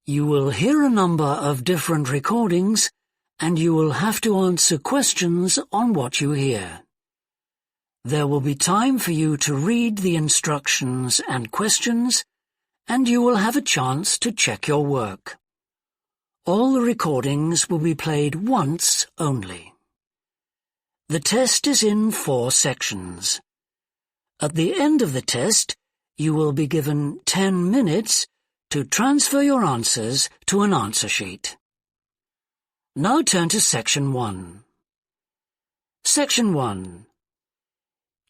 You will hear a number of different recordings, and you will have to answer questions on what you hear. There will be time for you to read the instructions and questions, and you will have a chance to check your work. All the recordings will be played once only. The test is in 4 sections. At the end of the test, you will be given 10 minutes to transfer your answers to an answer sheet. Now turn to Section 1. Section 1.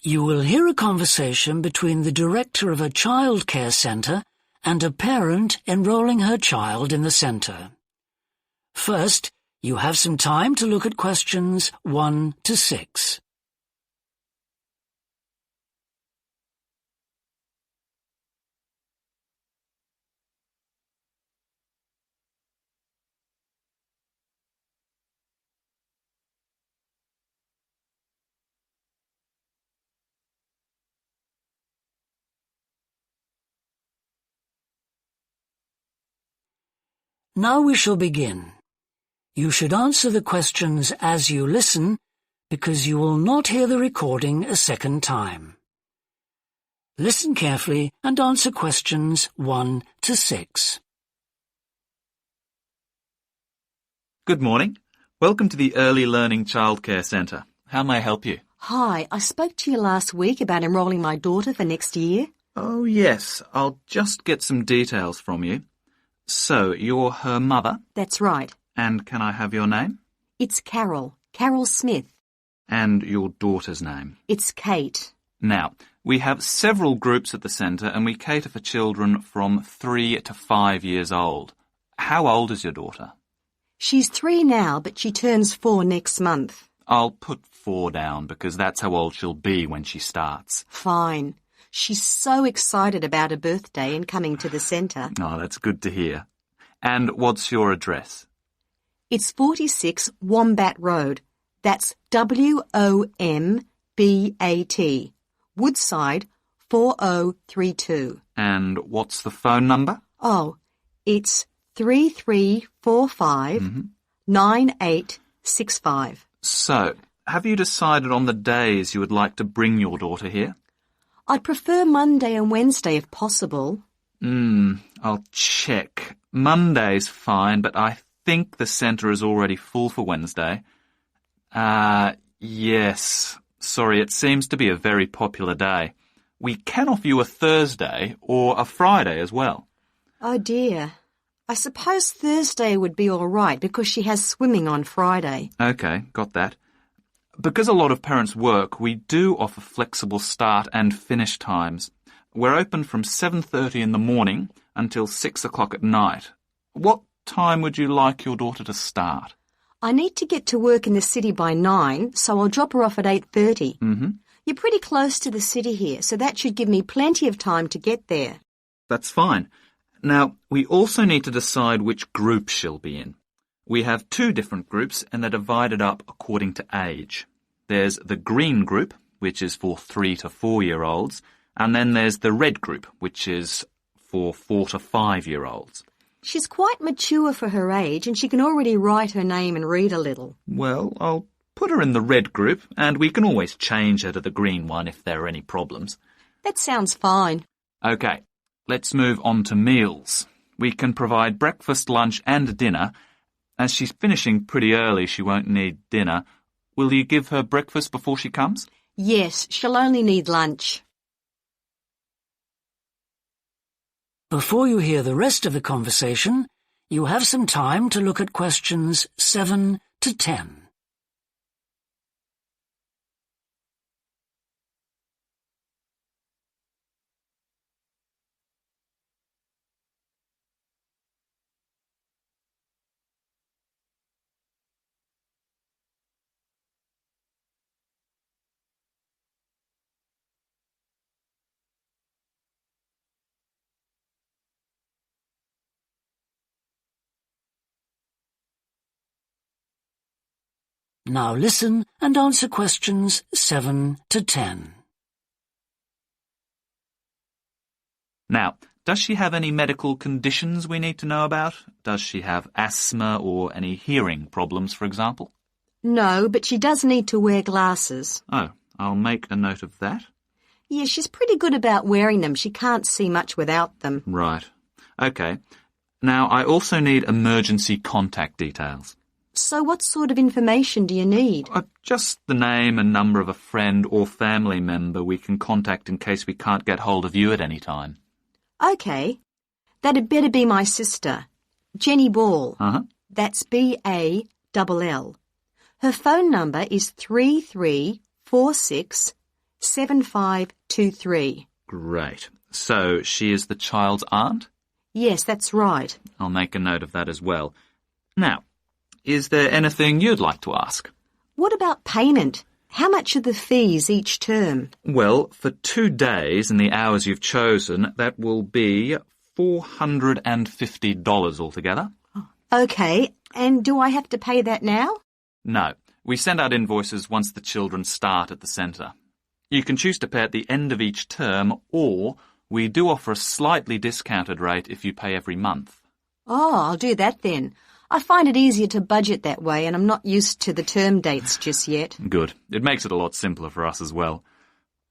You will hear a conversation between the director of a child care centre and a parent enrolling her child in the centre. First, you have some time to look at questions 1 to 6. Now we shall begin. You should answer the questions as you listen, because you will not hear the recording a second time. Listen carefully and answer questions 1 to 6. Good morning. Welcome to the Early Learning Childcare Centre. How may I help you? Hi, I spoke to you last week about enrolling my daughter for next year. Oh, yes. I'll just get some details from you. So, you're her mother? That's right. And can I have your name? It's Carol Smith. And your daughter's name? It's Kate. Now, we have several groups at the centre and we cater for children from 3 to 5 years old. How old is your daughter? She's 3 now, but she turns 4 next month. I'll put 4 down because that's how old she'll be when she starts. Fine. She's so excited about her birthday and coming to the centre. Oh, that's good to hear. And what's your address? It's 46 Wombat Road. That's W-O-M-B-A-T. Woodside 4032. And what's the phone number? Oh, it's 3345 9865. So, have you decided on the days you would like to bring your daughter here? I'd prefer Monday and Wednesday if possible. I'll check. Monday's fine, but I think the centre is already full for Wednesday. Yes. Sorry, it seems to be a very popular day. We can offer you a Thursday or a Friday as well. Oh dear. I suppose Thursday would be all right because she has swimming on Friday. OK, got that. Because a lot of parents work, we do offer flexible start and finish times. We're open from 7:30 in the morning until 6 o'clock at night. What time would you like your daughter to start? I need to get to work in the city by 9, so I'll drop her off at 8:30. You're pretty close to the city here, so that should give me plenty of time to get there. That's fine. Now, we also need to decide which group she'll be in. We have 2 different groups and they're divided up according to age. There's the green group, which is for 3 to 4-year-olds, and then there's the red group, which is for 4 to 5-year-olds. She's quite mature for her age and she can already write her name and read a little. Well, I'll put her in the red group and we can always change her to the green one if there are any problems. That sounds fine. OK, let's move on to meals. We can provide breakfast, lunch and dinner. As she's finishing pretty early, she won't need dinner. Will you give her breakfast before she comes? Yes, she'll only need lunch. Before you hear the rest of the conversation, you have some time to look at questions 7 to 10. Now listen and answer questions 7 to 10. Now, Does she have any medical conditions we need to know about? Does she have asthma or any hearing problems, for example? No, but she does need to wear glasses. Oh, I'll make a note of that. Yeah, she's pretty good about wearing them. She can't see much without them. Right. Okay. Now, I also need emergency contact details. So what sort of information do you need? Just the name and number of a friend or family member we can contact in case we can't get hold of you at any time. OK. That'd better be my sister, Jenny Ball. Uh-huh. That's B-A-L-L. Her phone number is 33467523. Great. So she is the child's aunt? Yes, that's right. I'll make a note of that as well. Now, is there anything you'd like to ask? What about payment? How much are the fees each term? Well, for 2 days and the hours you've chosen, that will be $450 altogether. OK, and do I have to pay that now? No, we send out invoices once the children start at the centre. You can choose to pay at the end of each term, or we do offer a slightly discounted rate if you pay every month. Oh, I'll do that then. I find it easier to budget that way, and I'm not used to the term dates just yet. Good. It makes it a lot simpler for us as well.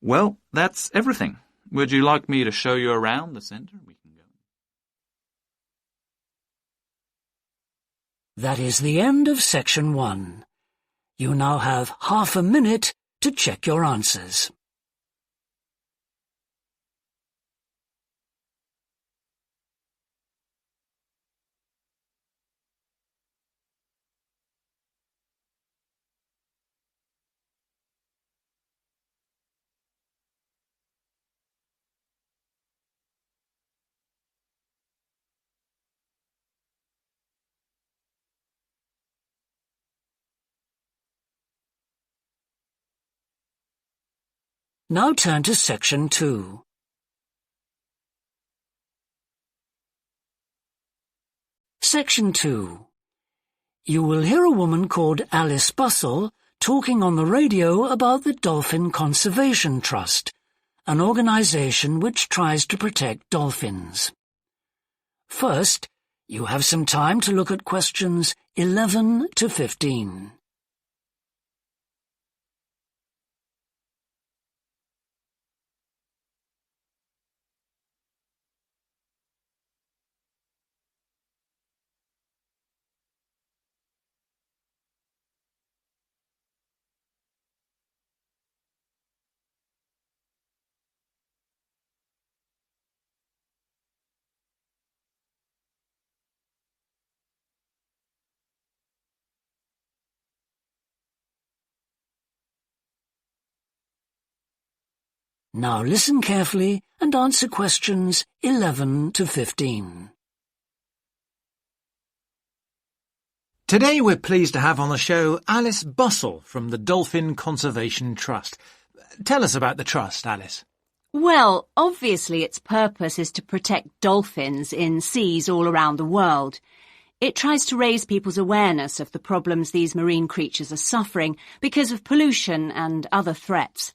Well, that's everything. Would you like me to show you around the centre? We can go. That is the end of section 1. You now have half a minute to check your answers. Now turn to section 2. Section 2. You will hear a woman called Alice Bustle talking on the radio about the Dolphin Conservation Trust, an organisation which tries to protect dolphins. First, you have some time to look at questions 11 to 15. Now listen carefully and answer questions 11 to 15. Today we're pleased to have on the show Alice Bustle from the Dolphin Conservation Trust. Tell us about the trust, Alice. Well, obviously its purpose is to protect dolphins in seas all around the world. It tries to raise people's awareness of the problems these marine creatures are suffering because of pollution and other threats.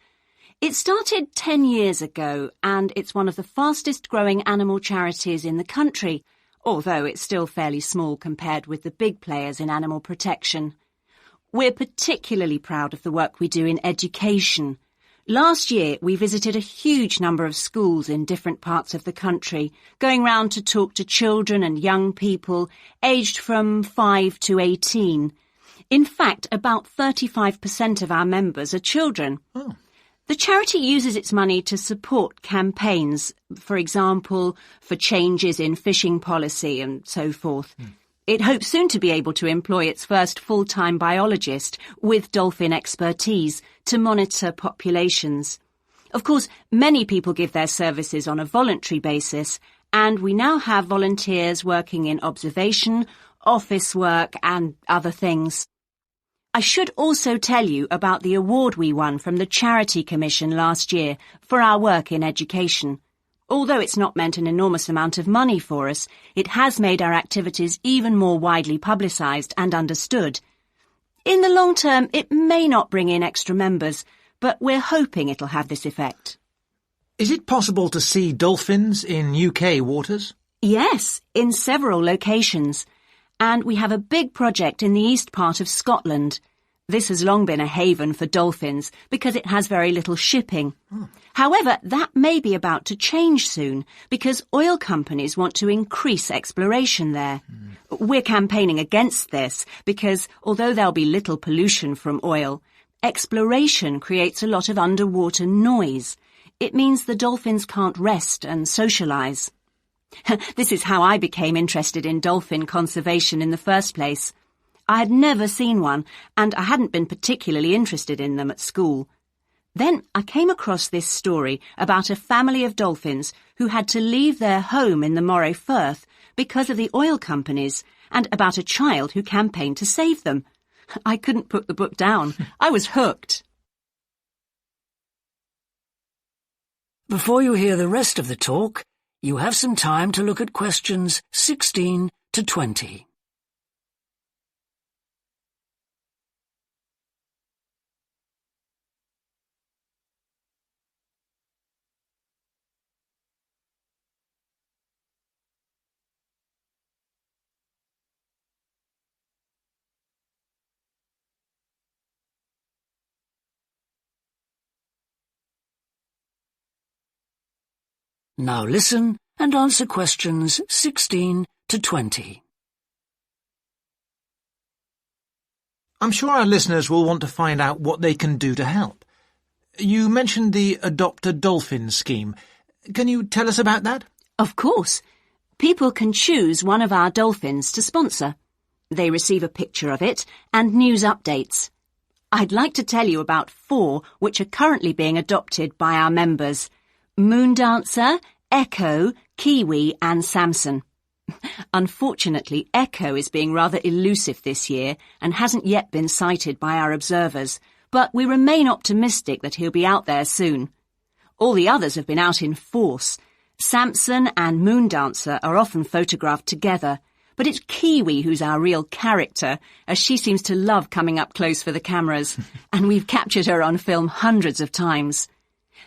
It started 10 years ago, and it's one of the fastest-growing animal charities in the country, although it's still fairly small compared with the big players in animal protection. We're particularly proud of the work we do in education. Last year, we visited a huge number of schools in different parts of the country, going round to talk to children and young people aged from 5 to 18. In fact, about 35% of our members are children. Oh. The charity uses its money to support campaigns, for example, for changes in fishing policy and so forth. It hopes soon to be able to employ its first full-time biologist with dolphin expertise to monitor populations. Of course, many people give their services on a voluntary basis, and we now have volunteers working in observation, office work and other things. I should also tell you about the award we won from the Charity Commission last year for our work in education. Although it's not meant an enormous amount of money for us, it has made our activities even more widely publicised and understood. In the long term, it may not bring in extra members, but we're hoping it'll have this effect. Is it possible to see dolphins in UK waters? Yes, in several locations. And we have a big project in the east part of Scotland. This has long been a haven for dolphins because it has very little shipping. However, that may be about to change soon because oil companies want to increase exploration there. We're campaigning against this because although there'll be little pollution from oil, exploration creates a lot of underwater noise. It means the dolphins can't rest and socialise. This is how I became interested in dolphin conservation in the first place. I had never seen one, and I hadn't been particularly interested in them at school. Then I came across this story about a family of dolphins who had to leave their home in the Moray Firth because of the oil companies, and about a child who campaigned to save them. I couldn't put the book down. I was hooked. Before you hear the rest of the talk, you have some time to look at questions 16 to 20. Now listen and answer questions 16 to 20. I'm sure our listeners will want to find out what they can do to help. You mentioned the Adopt a Dolphin scheme. Can you tell us about that? Of course. People can choose one of our dolphins to sponsor. They receive a picture of it and news updates. I'd like to tell you about 4 which are currently being adopted by our members. Moondancer, Echo, Kiwi and Samson. Unfortunately, Echo is being rather elusive this year and hasn't yet been sighted by our observers, but we remain optimistic that he'll be out there soon. All the others have been out in force. Samson and Moondancer are often photographed together, but it's Kiwi who's our real character, as she seems to love coming up close for the cameras, and we've captured her on film hundreds of times.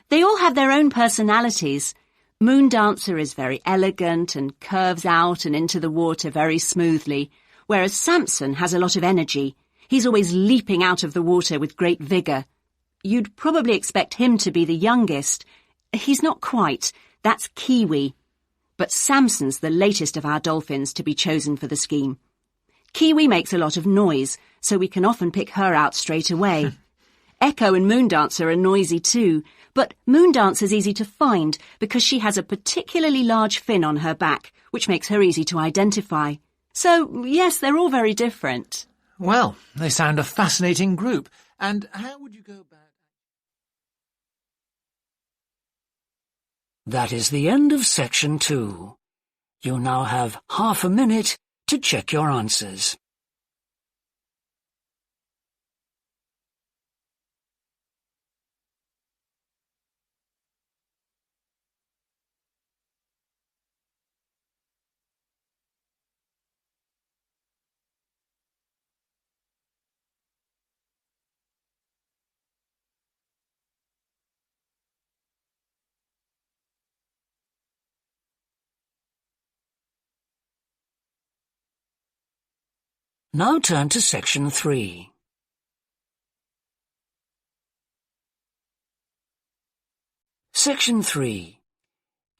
They all have their own personalities. Moondancer is very elegant and curves out and into the water very smoothly, whereas Samson has a lot of energy. He's always leaping out of the water with great vigour. You'd probably expect him to be the youngest. He's not quite. That's Kiwi. But Samson's the latest of our dolphins to be chosen for the scheme. Kiwi makes a lot of noise, so we can often pick her out straight away. Echo and Moondancer are noisy too, but Moondancer's easy to find because she has a particularly large fin on her back, which makes her easy to identify. So, yes, they're all very different. Well, they sound a fascinating group. And how would you go about... That is the end of section 2. You now have half a minute to check your answers. Now turn to section 3. Section 3.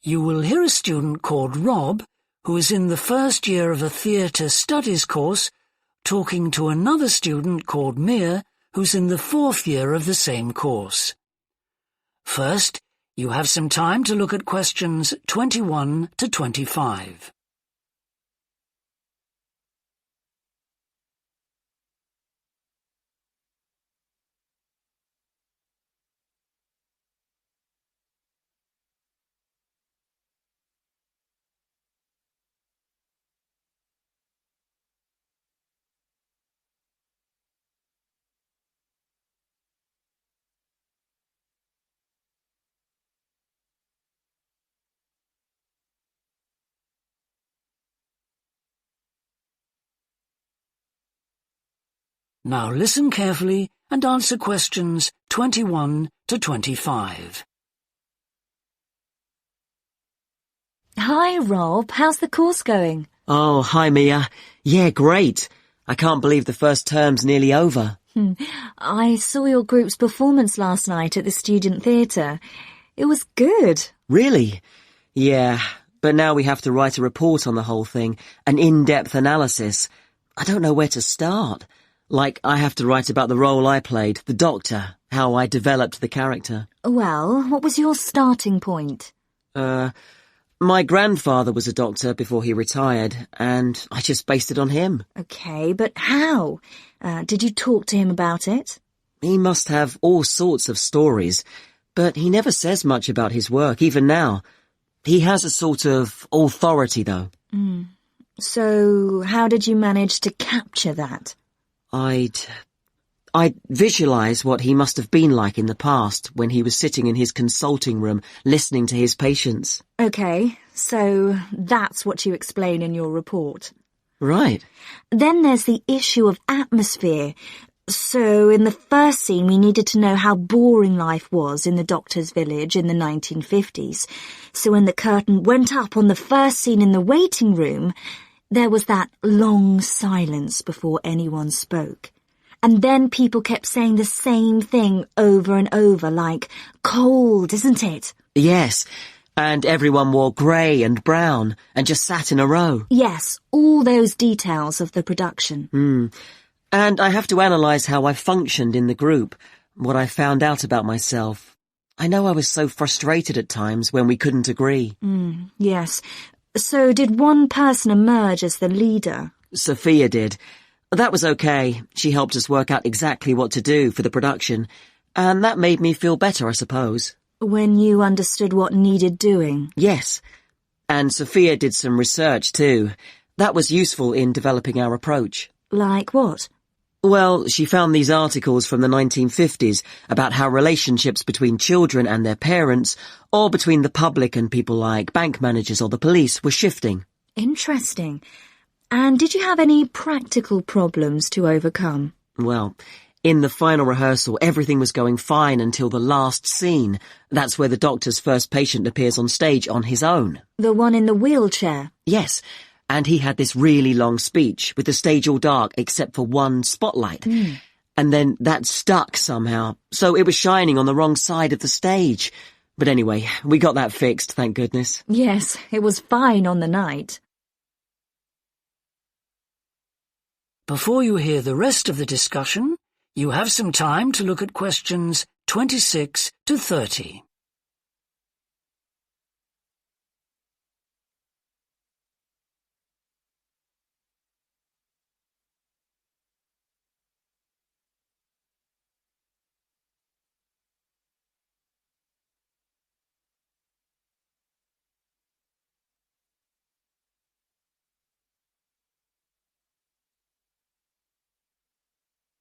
You will hear a student called Rob, who is in the first year of a theatre studies course, talking to another student called Mia, who's in the 4th year of the same course. First, you have some time to look at questions 21 to 25. Now listen carefully and answer questions 21 to 25. Hi, Rob. How's the course going? Oh, hi, Mia. Yeah, great. I can't believe the first term's nearly over. I saw your group's performance last night at the student theatre. It was good. Really? Yeah, but now we have to write a report on the whole thing, an in-depth analysis. I don't know where to start. Like, I have to write about the role I played, the doctor, how I developed the character. Well, what was your starting point? My grandfather was a doctor before he retired, and I just based it on him. Okay, but how? Did you talk to him about it? He must have all sorts of stories, but he never says much about his work, even now. He has a sort of authority, though. So, how did you manage to capture that? I'd visualize what he must have been like in the past when he was sitting in his consulting room listening to his patients. Okay, so that's what you explain in your report. Right. Then there's the issue of atmosphere. So in the first scene we needed to know how boring life was in the doctor's village in the 1950s. So when the curtain went up on the first scene in the waiting room, there was that long silence before anyone spoke. And then people kept saying the same thing over and over, like, cold, isn't it? Yes, and everyone wore grey and brown and just sat in a row. Yes, all those details of the production. And I have to analyse how I functioned in the group, what I found out about myself. I know I was so frustrated at times when we couldn't agree. Yes. So did one person emerge as the leader? Sophia did. That was okay. She helped us work out exactly what to do for the production, and that made me feel better, I suppose. When you understood what needed doing? Yes. And Sophia did some research too. That was useful in developing our approach. Like what? Well, she found these articles from the 1950s about how relationships between children and their parents, or between the public and people like bank managers or the police, were shifting. Interesting. And did you have any practical problems to overcome? Well, in the final rehearsal, everything was going fine until the last scene. That's where the doctor's first patient appears on stage on his own. The one in the wheelchair? Yes, and he had this really long speech with the stage all dark except for one spotlight. And then that stuck somehow, so it was shining on the wrong side of the stage. But anyway, we got that fixed, thank goodness. Yes, it was fine on the night. Before you hear the rest of the discussion, you have some time to look at questions 26 to 30.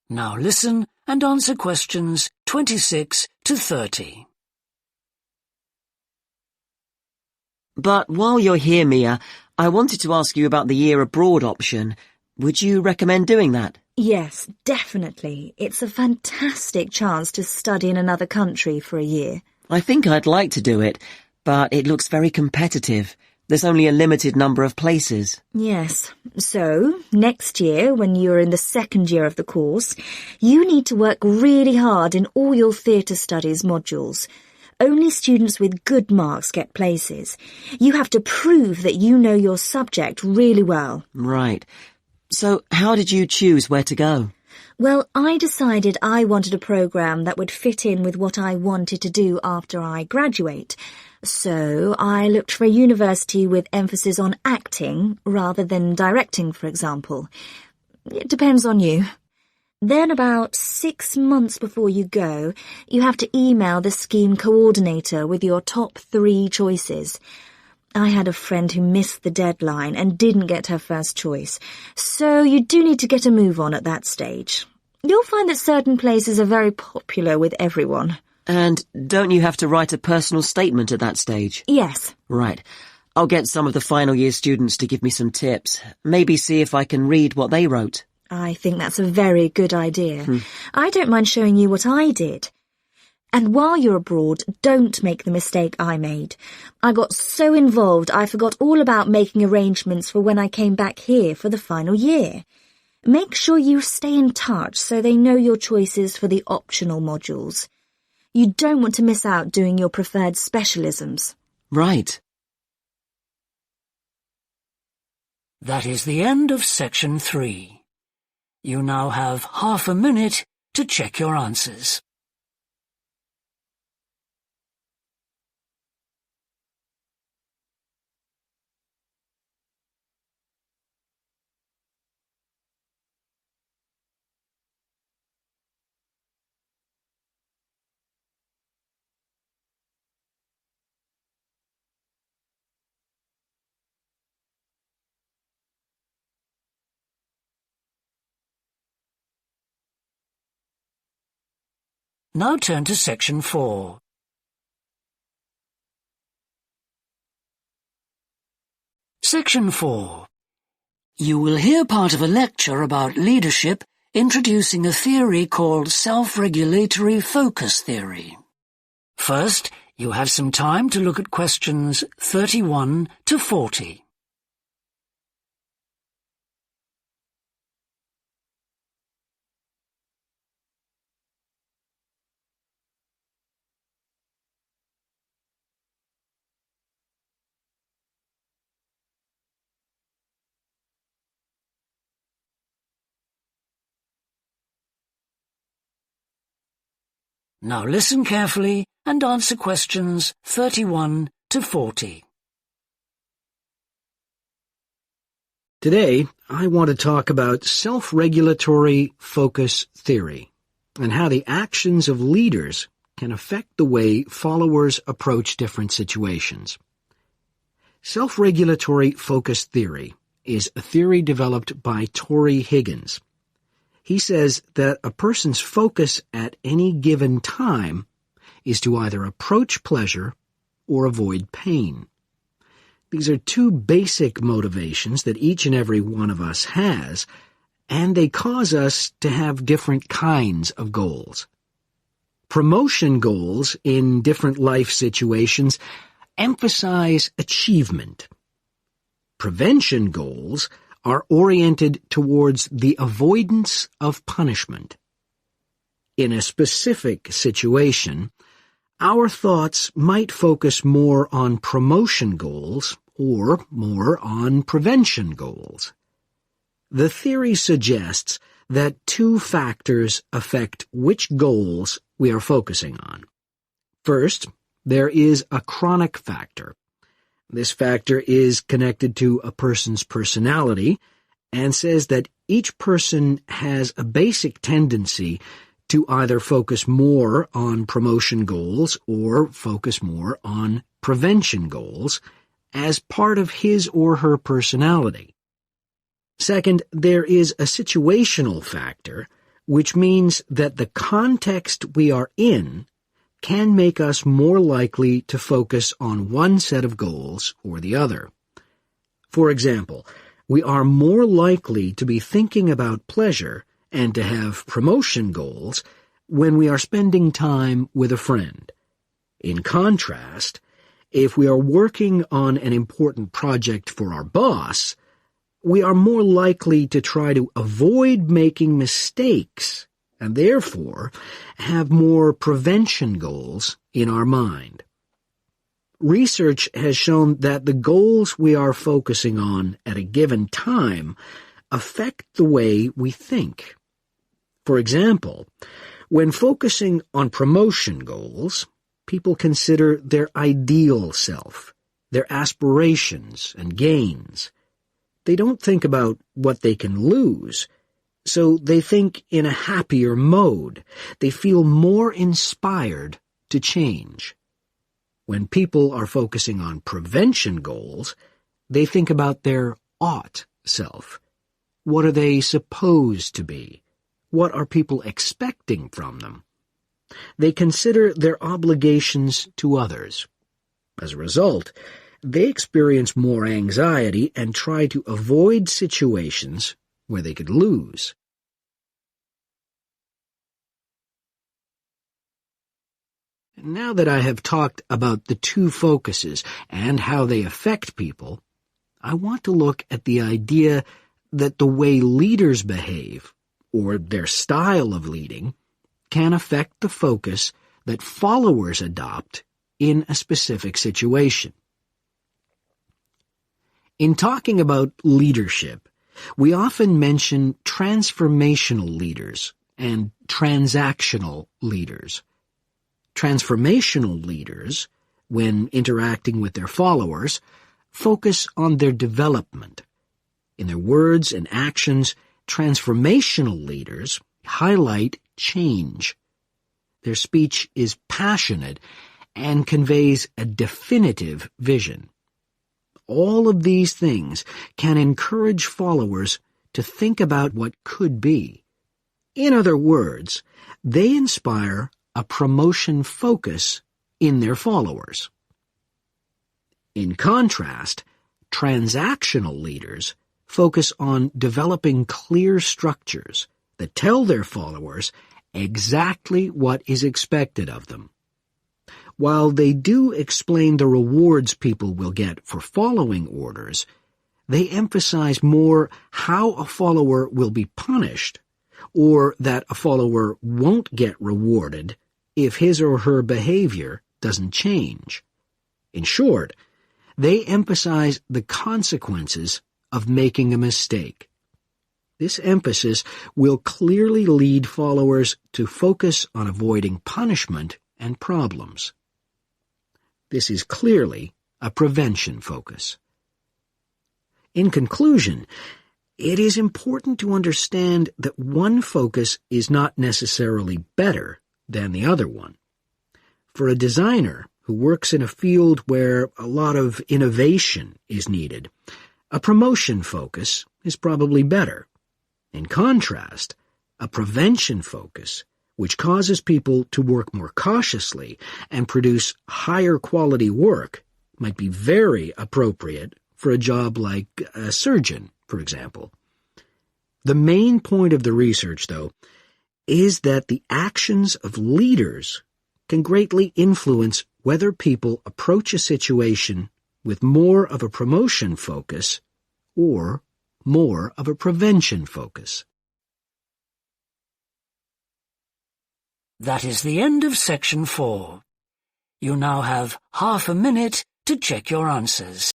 Now listen and answer questions 26 to 30. But while you're here, Mia, I wanted to ask you about the year abroad option. Would you recommend doing that? Yes, definitely. It's a fantastic chance to study in another country for a year. I think I'd like to do it, but it looks very competitive. There's only a limited number of places. Yes. So, next year, when you're in the second year of the course, you need to work really hard in all your theatre studies modules. Only students with good marks get places. You have to prove that you know your subject really well. Right. So, how did you choose where to go? Well, I decided I wanted a programme that would fit in with what I wanted to do after I graduate. So I looked for a university with emphasis on acting rather than directing, for example. It depends on you. Then about 6 months before you go, you have to email the scheme coordinator with your top 3 choices. I had a friend who missed the deadline and didn't get her first choice, so you do need to get a move on at that stage. You'll find that certain places are very popular with everyone. And don't you have to write a personal statement at that stage? Yes. Right. I'll get some of the final year students to give me some tips. Maybe see if I can read what they wrote. I think that's a very good idea. I don't mind showing you what I did. And while you're abroad, don't make the mistake I made. I got so involved I forgot all about making arrangements for when I came back here for the final year. Make sure you stay in touch so they know your choices for the optional modules. You don't want to miss out doing your preferred specialisms. Right. That is the end of section 3. You now have half a minute to check your answers. Now turn to section 4. Section 4. You will hear part of a lecture about leadership introducing a theory called self-regulatory focus theory. First, you have some time to look at questions 31 to 40. Now listen carefully and answer questions 31 to 40. Today, I want to talk about self-regulatory focus theory and how the actions of leaders can affect the way followers approach different situations. Self-regulatory focus theory is a theory developed by Torrey Higgins. He says that a person's focus at any given time is to either approach pleasure or avoid pain. These are two basic motivations that each and every one of us has, and they cause us to have different kinds of goals. Promotion goals in different life situations emphasize achievement. Prevention goals are oriented towards the avoidance of punishment. In a specific situation, our thoughts might focus more on promotion goals or more on prevention goals. The theory suggests that two factors affect which goals we are focusing on. First, there is a chronic factor. This factor is connected to a person's personality and says that each person has a basic tendency to either focus more on promotion goals or focus more on prevention goals as part of his or her personality. Second, there is a situational factor, which means that the context we are in can make us more likely to focus on one set of goals or the other. For example, we are more likely to be thinking about pleasure and to have promotion goals when we are spending time with a friend. In contrast, if we are working on an important project for our boss, we are more likely to try to avoid making mistakes and therefore have more prevention goals in our mind. Research has shown that the goals we are focusing on at a given time affect the way we think. For example, when focusing on promotion goals, people consider their ideal self, their aspirations and gains. They don't think about what they can lose, so they think in a happier mode. They feel more inspired to change. When people are focusing on prevention goals, they think about their ought self. What are they supposed to be? What are people expecting from them? They consider their obligations to others. As a result, they experience more anxiety and try to avoid situations where they could lose. Now that I have talked about the two focuses and how they affect people, I want to look at the idea that the way leaders behave, or their style of leading, can affect the focus that followers adopt in a specific situation. In talking about leadership, we often mention transformational leaders and transactional leaders. Transformational leaders, when interacting with their followers, focus on their development. In their words and actions, transformational leaders highlight change. Their speech is passionate and conveys a definitive vision. All of these things can encourage followers to think about what could be. In other words, they inspire a promotion focus in their followers. In contrast, transactional leaders focus on developing clear structures that tell their followers exactly what is expected of them. While they do explain the rewards people will get for following orders, they emphasize more how a follower will be punished, or that a follower won't get rewarded if his or her behavior doesn't change. In short, they emphasize the consequences of making a mistake. This emphasis will clearly lead followers to focus on avoiding punishment and problems. This is clearly a prevention focus. In conclusion, it is important to understand that one focus is not necessarily better than the other one. For a designer who works in a field where a lot of innovation is needed, a promotion focus is probably better. In contrast, a prevention focus, which causes people to work more cautiously and produce higher quality work, might be very appropriate for a job like a surgeon, for example. The main point of the research, though, is that the actions of leaders can greatly influence whether people approach a situation with more of a promotion focus or more of a prevention focus. That is the end of section 4. You now have half a minute to check your answers.